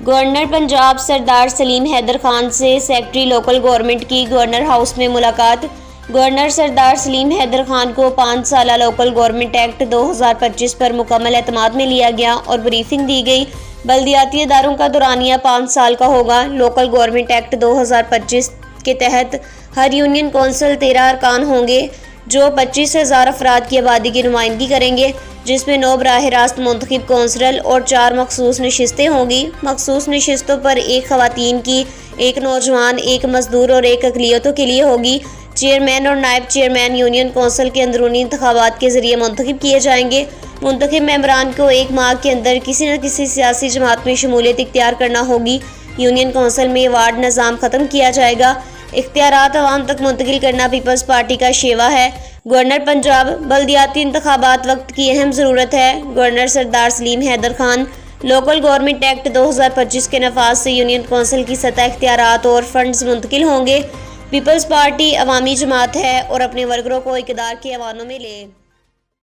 Governor Punjab سردار سلیم حیدر خان سے secretary local government کی governor house میں ملاقات۔ گورنر سردار سلیم حیدر خان کو 5 سالہ لوکل گورنمنٹ ایکٹ 2025 پر مکمل اعتماد میں لیا گیا اور بریفنگ دی گئی۔ بلدیاتی اداروں کا دورانیہ 5 سال کا ہوگا۔ لوکل گورنمنٹ ایکٹ 2025 کے تحت ہر یونین کونسل 13 ارکان ہوں گے جو 25,000 افراد کی آبادی کی نمائندگی کریں گے، جس میں 9 براہ راست منتخب کونسلر اور 4 مخصوص نشستیں ہوں گی۔ مخصوص نشستوں پر 1 خواتین کی، 1 نوجوان، 1 مزدور اور 1 اقلیتوں کے لیے ہوگی۔ چیئرمین اور نائب چیئرمین یونین کونسل کے اندرونی انتخابات کے ذریعے منتخب کیے جائیں گے۔ منتخب ممبران کو 1 ماہ کے اندر کسی نہ کسی سیاسی جماعت میں شمولیت اختیار کرنا ہوگی۔ یونین کونسل میں وارڈ نظام ختم کیا جائے گا۔ اختیارات عوام تک منتقل کرنا پیپلز پارٹی کا شیوا ہے۔ گورنر پنجاب: بلدیاتی انتخابات وقت کی اہم ضرورت ہے۔ Governor Sardar Salim Haider Khan: local government act 2025 کے نفاذ سے یونین کونسل کی سطح اختیارات اور فنڈز منتقل ہوں گے۔ پیپلز پارٹی عوامی جماعت ہے اور اپنے ورکروں کو اقتدار کے ایوانوں میں لے